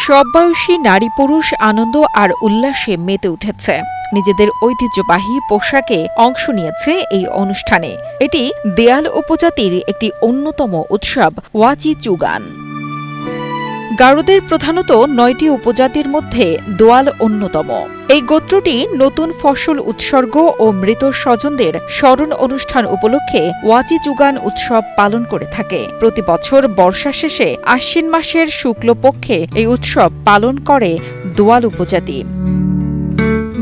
সব বয়সী নারী পুরুষ আনন্দ আর উল্লাসে মেতে উঠেছে। নিজেদের ঐতিহ্যবাহী পোশাকে অংশ নিয়েছে এই অনুষ্ঠানে। এটি দেয়াল উপজাতির একটি অন্যতম উৎসব ওয়াচি চুগান। গারোদের প্রধানত ৯টি উপজাতির মধ্যে দোয়াল অন্যতম। এই গোত্রটি নতুন ফসল উৎসর্গ ও মৃত স্বজনদের স্মরণ অনুষ্ঠান উপলক্ষে ওয়াচি চুগান উৎসব পালন করে থাকে। প্রতি বছর বর্ষা শেষে আশ্বিন মাসের শুক্লপক্ষে এই উৎসব পালন করে দোয়াল উপজাতি।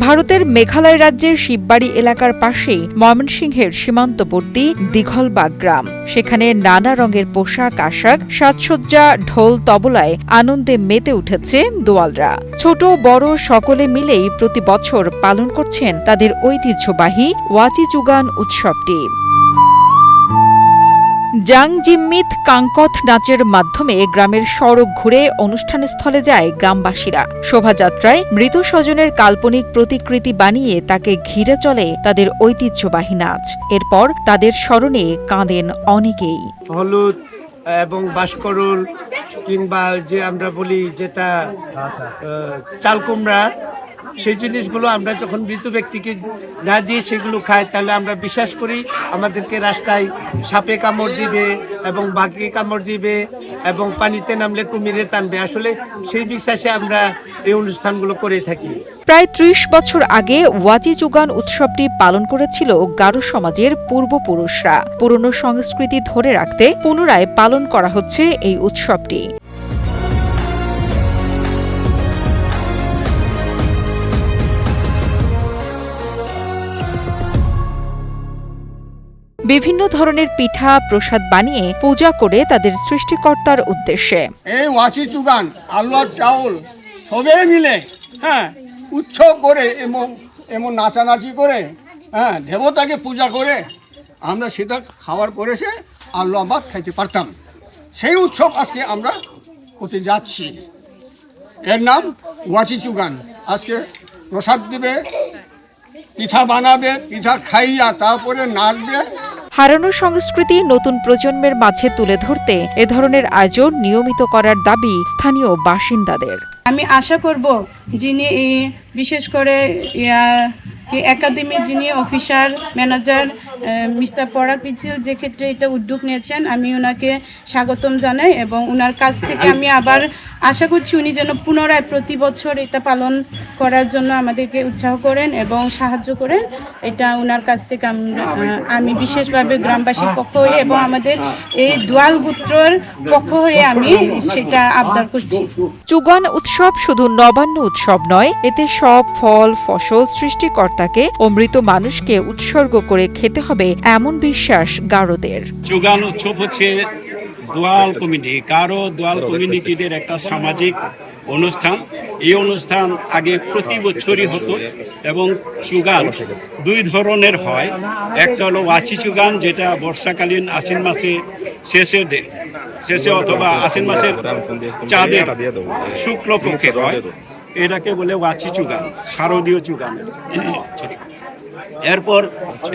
ভারতের মেঘালয় রাজ্যের শিববাড়ি এলাকার পাশেই ময়মনসিংহের সীমান্তবর্তী দিঘলবাগ গ্রাম। সেখানে নানা রঙের পোশাক আশাক, সাজসজ্জা, ঢোল তবলায় আনন্দে মেতে উঠেছে দোয়ালরা। ছোট বড় সকলে মিলেই প্রতি বছর পালন করছেন তাদের ঐতিহ্যবাহী ওয়াচি চুগান উৎসবটি। জাং জিম্মিত কাংকথ নাচের মাধ্যমে গ্রামের সড়ক ঘুরে অনুষ্ঠানস্থলে যায় গ্রামবাসীরা। শোভাযাত্রায় মৃত স্বজনের কাল্পনিক প্রতিকৃতি বানিয়ে তাকে ঘিরে চলে তাদের ঐতিহ্যবাহী নাচ। এরপর তাদের স্মরণে কাঁদেন অনেকেই। হলুদ এবং বাঁশকরুল কিংবা যে আমরা বলি যেটা চালকুমড়া, সেই জিনিসগুলো আমরা যখন মৃত ব্যক্তিকে না দিয়ে সেগুলো খাই, তাহলে আমরা বিশ্বাস করি আমাদেরকে রাস্তায় সাপে কামড় দিবে এবং বাঘে কামড় দিবে এবং পানিতে নামলে কুমিরে টানবে। আসলে সেই বিশ্বাসে আমরা এই অনুষ্ঠানগুলো করে থাকি। প্রায় ৩০ বছর আগে ওয়াচি চুগান উৎসবটি পালন করেছিল গারো সমাজের পূর্বপুরুষরা। পুরনো সংস্কৃতি ধরে রাখতে পুনরায় পালন করা হচ্ছে এই উৎসবটি। বিভিন্ন ধরনের পিঠা প্রসাদ বানিয়ে পূজা করে তাদের সৃষ্টিকর্তার উদ্দেশ্যে। এই ওয়াচি চুগান আলুয়ার চাউল সবে মিলে উৎসব করে এমন নাচানাচি করে দেবতাকে পূজা করে আমরা সেটা খাওয়ার পরে সে আলু ভাত খাইতে পারতাম। সেই উৎসব আজকে আমরা করতে যাচ্ছি। এর নাম ওয়াচি চুগান। আজকে প্রসাদ দিবে, পিঠা বানাবে, পিঠা খাইয়া তারপরে নাচবে। হারানো সংস্কৃতি নতুন প্রজন্মের মাঝে তুলে ধরতে এ ধরনের আয়োজন নিয়মিত করার দাবি স্থানীয় বাসিন্দাদের। আমি আশা করব যিনি বিশেষ করে একাডেমির যিনি অফিসার ম্যানেজার মিস্টার পরাগ পিছিল যে ক্ষেত্রে এটা উদ্যোগ নিয়েছেন, আমি ওনাকে স্বাগতম জানাই এবং ওনার কাছ থেকে আমি আবার আশা করছি উনি যেন পুনরায় প্রতি বছর এটা পালন করার জন্য আমাদেরকে উৎসাহ করেন এবং সাহায্য করেন। এটা ওনার কাছ থেকে আমি বিশেষভাবে গ্রামবাসীর পক্ষ হয়ে এবং আমাদের এই দোয়াল গোত্রর পক্ষ হয়ে আমি সেটা আবদার করছি। চুগান উৎসব শুধু নবান্ন উৎসব নয়, এতে সব ফল ফসল সৃষ্টিকর্তাকে ও মৃত মানুষকে উৎসর্গ করে খেতে হবে এমন বিশ্বাস গারোদের। চুগান উৎসব হচ্ছে দোয়াল কমিটি, গারো দোয়াল কমিউনিটিদের একটা সামাজিক অনুষ্ঠান। এই অনুষ্ঠান আগে প্রতি বছরই হতো এবং চুগান দুই ধরনের হয়। একটা হলো ওয়াচি চুগান, যেটা বর্ষাকালীন আশ্বিন মাসে শেষে অথবা আশ্বিন মাসের চাঁদের শুক্লপক্ষে হয়। এটাকে বলে ওয়াচি চুগান, শারদীয় চুগান। এরপর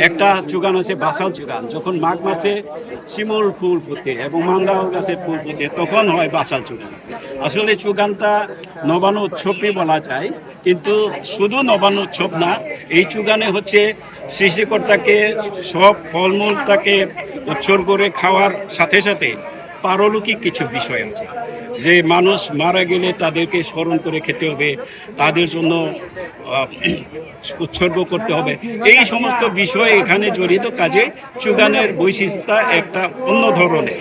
একটা চুগান আছে বাসাল চুগান। যখন মাঘ মাসে শিমুল ফুল ফুটে এবং মান্দাল গাছের ফুল ফুটে তখন হয় বাসাল চুগান। আসলে চুগানটা নবান্ন উৎসবই বলা যায়, কিন্তু শুধু নবান্ন উৎসব না, এই চুগানে হচ্ছে সৃষ্টিকর্তাকে সব ফলমূল তাকে উৎসর্গ করে খাওয়ার সাথে সাথে পারলৌকিক কিছু বিষয় আছে, যে মানুষ মারা গেলে তাদেরকে স্মরণ করে খেতে হবে, তাদের জন্য উৎসর্গ করতে হবে। এই সমস্ত বিষয় এখানে জড়িত। কাজে চুগানের বৈশিষ্ট্য একটা অন্য ধরনের।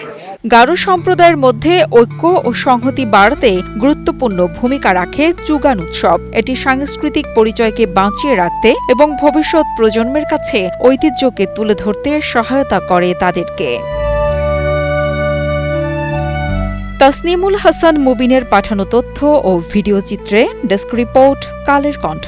গারো সম্প্রদায়ের মধ্যে ঐক্য ও সংহতি বাড়াতে গুরুত্বপূর্ণ ভূমিকা রাখে চুগান উৎসব। এটি সাংস্কৃতিক পরিচয়কে বাঁচিয়ে রাখতে এবং ভবিষ্যৎ প্রজন্মের কাছে ঐতিহ্যকে তুলে ধরতে সহায়তা করে তাদেরকে। তাসনিমুল হাসান মুবিনের পাঠানো তথ্য ও ভিডিও চিত্রে ডেস্ক রিপোর্ট, কালের কণ্ঠ।